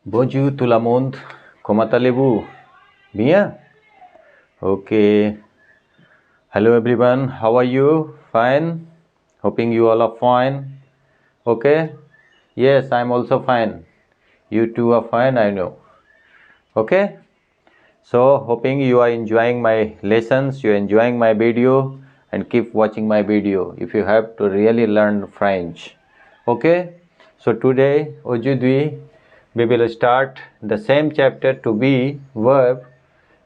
Bonjour tout le monde, comment allez-vous? Bien? Okay. Hello everyone, how are you? Fine? Hoping you all are fine. Okay? Yes, I'm also fine. You two are fine, I know. Okay? So, hoping you are enjoying my lessons, you are enjoying my video, and keep watching my video if you have to really learn French. Okay? So, today, aujourd'hui, we will start the same chapter to be verb.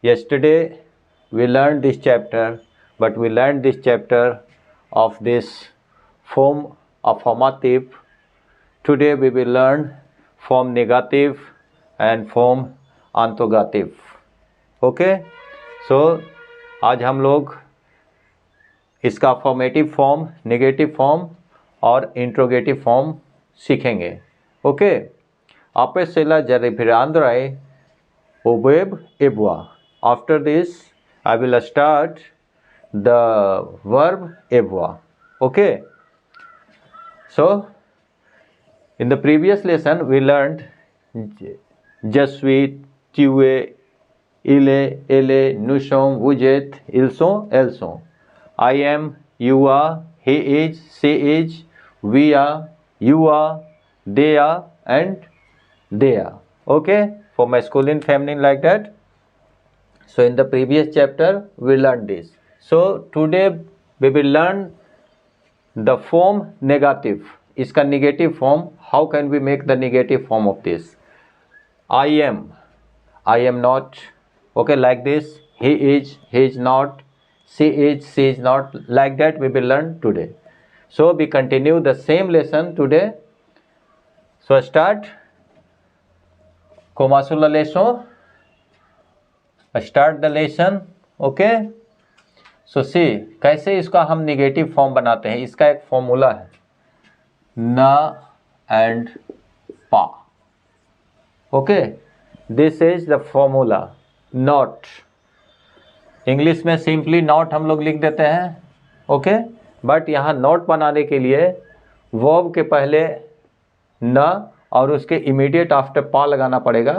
Yesterday, we learned this chapter, but we learned this chapter of this form affirmative. Today, we will learn form negative and form interrogative. Okay so आज हम लोग इसका formative form, negative form और interrogative form सीखेंगे. Okay आपे सेला जरे फिर आंद्राए ओ वेब एबवा. After this I will start the verb एबवा. Okay so in the previous lesson we learned je suis, tu es, il est, elle est, nous sommes, vous êtes, ils sont, elles sont. I am, you are, he is, she is, we are, you are, they are, and they are. Okay, for masculine, feminine, like that. So in the previous chapter we learned this. So today we will learn the form negative. इसका negative form. How can we make the negative form of this? I am not. Okay, like this. He is not. She is not. Like that we will learn today. So we continue the same lesson today. So start. Commençons la leçon. Start the lesson. Okay. So see कैसे इसका हम negative form बनाते हैं. इसका एक formula है, ना and पा. Okay this is the formula. Not English में सिंपली नॉट हम लोग लिख देते हैं. ओके बट यहाँ नॉट बनाने के लिए वर्ब के पहले न और उसके इमीडिएट आफ्टर पा लगाना पड़ेगा.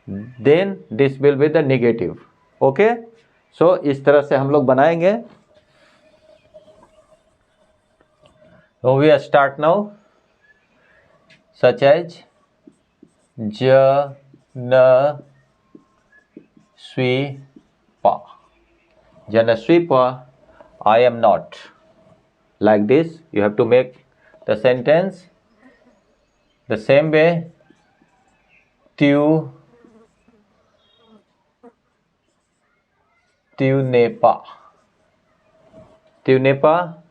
Then this will be the negative. Okay so इस तरह से हम लोग बनाएंगे. So we start now. Such as je ne suis pas. Je ne suis pas. I am not. Like this you have to make the sentence the same way. Tu n'es pas. Tu n'es pas.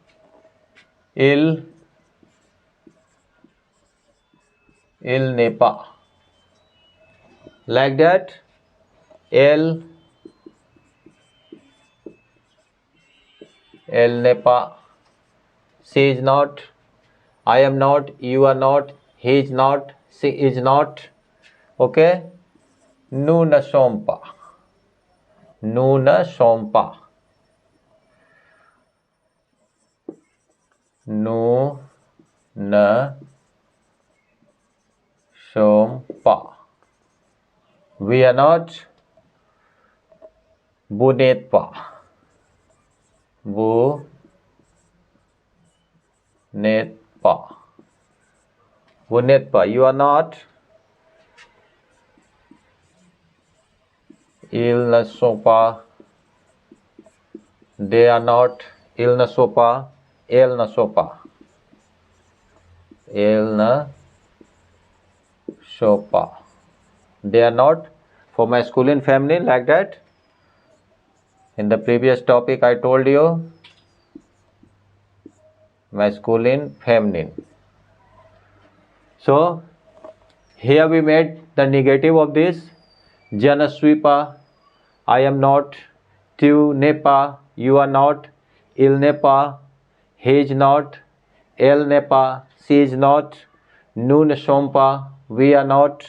Il n'est pas. Like that. Elle n'est pas. She is not. I am not. You are not. He is not. She is not. Okay. Nous ne sommes pas. Nous ne sommes pas. Nous ne sommes pas. We are not. Vous n'êtes pas. Vous n'êtes pas. Vous n'êtes pas. You are not. Ils ne sont pas. They are not. Ils ne sont pas. Elles ne sont pas. Elles ne sont pas. They are not. For masculine, feminine, like that. In the previous topic I told you masculine, feminine. So here we made the negative of this. Je ne suis pas. I am not. Tu n'es pas. You are not. Il n'est pas. He is not. Elle n'est pas. She is not. Nous ne sommes pas. We are not.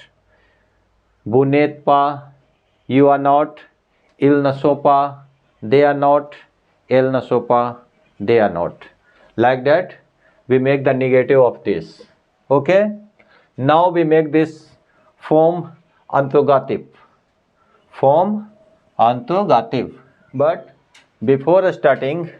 Vous n'êtes pas. You are not. Ils ne sont pas. They are not. Elles ne sont pas. They are not. Like that we make the negative of this. Okay. Now we make this form interrogative. Form interrogative. But before starting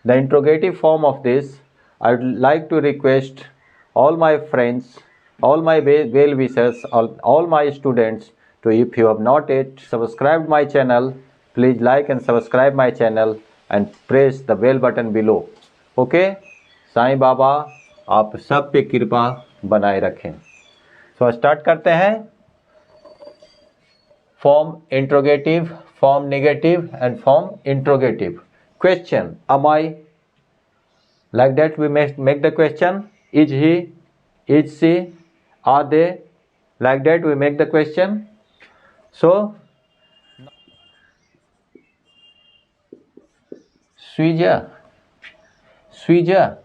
the interrogative form of this, I would like to request all my friends, all my well wishers, all my students to, if you have not yet subscribed my channel, please like and subscribe my channel and press the bell button below. Okay? Sai Baba आप सब पे कृपा बनाए रखें. So start करते हैं. Form interrogative, form negative and form interrogative. Question: am I? Like that we make the question. Is he? Is she? Are they? Like that we make the question. So Swija, Swija,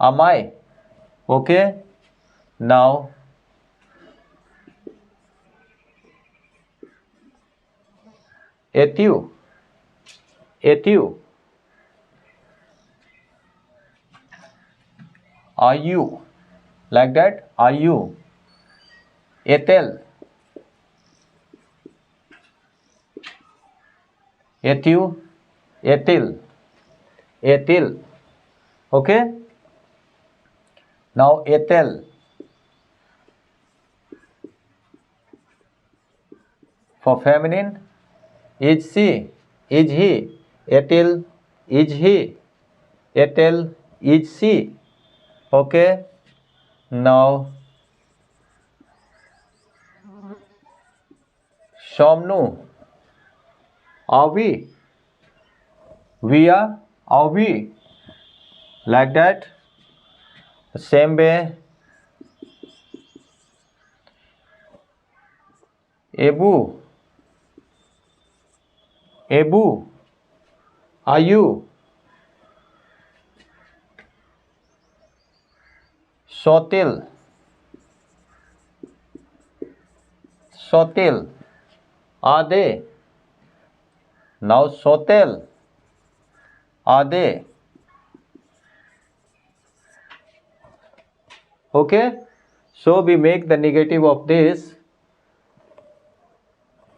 am I? Okay. Now Ethu, Ethu, are you? Like that, are you? Ethel, Ethu, Ethel, Ethel. Okay. Now Ethel. For feminine, is she? Is he? Ethel, is he? Ethel, is she? Okay. Now Somnu, are we? We are we? Like that. Same way. Ebu, Ebu, are you? Sotil, Sotil, are they? Now Sotel, are they? Okay. So we make the negative of this.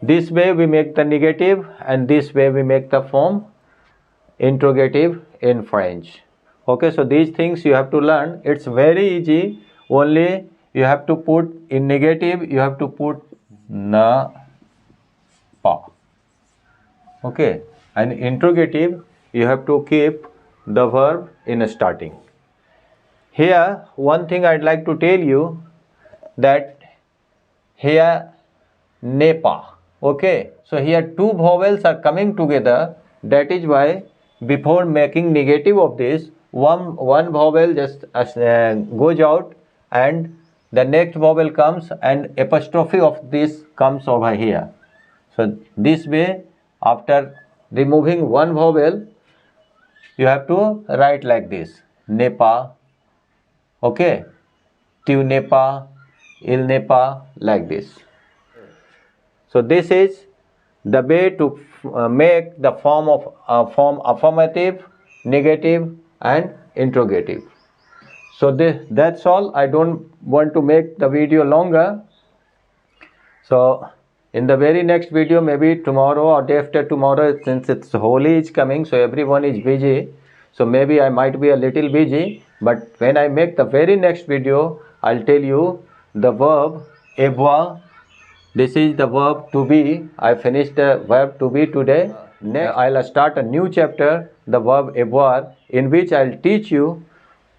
This way we make the negative and this way we make the form interrogative in French. Okay, so these things you have to learn. It's very easy. Only you have to put in negative, you have to put na pa. Okay, and interrogative you have to keep the verb in starting. Here one thing I'd like to tell you, that here nepa. Okay, so here two vowels are coming together. That is why before making negative of this, one vowel just goes out and the next vowel comes and apostrophe of this comes over here. So this way, after removing one vowel, you have to write like this: nepa. Okay, tu nepa, il nepa, like this. So this is the way to make the form of form affirmative, negative and interrogative. So that's all. I don't want to make the video longer. So in the very next video, maybe tomorrow or day after tomorrow, since it's Holi is coming, so everyone is busy, so maybe I might be a little busy, but when I make the very next video, I'll tell you the verb avoir. This is the verb to be. I finished the verb to be today. Next, I'll start a new chapter, the verb avoir, in which I'll teach you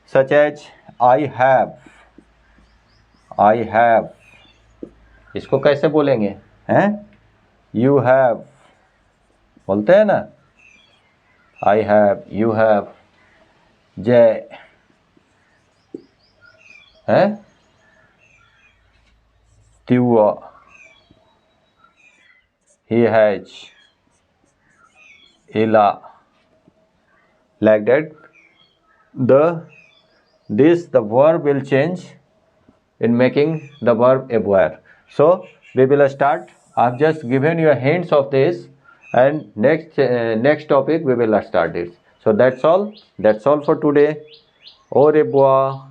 such as I have. I have. इसको कैसे बोलेंगे? हैं? You have. बोलते हैं ना? I have. You have. जय. हैं? त्युआ. He has. Ila. Like that. The verb will change in making the verb avoir. So we will start. I've just given you a hints of this, and next topic we will start it. So that's all for today. Au revoir.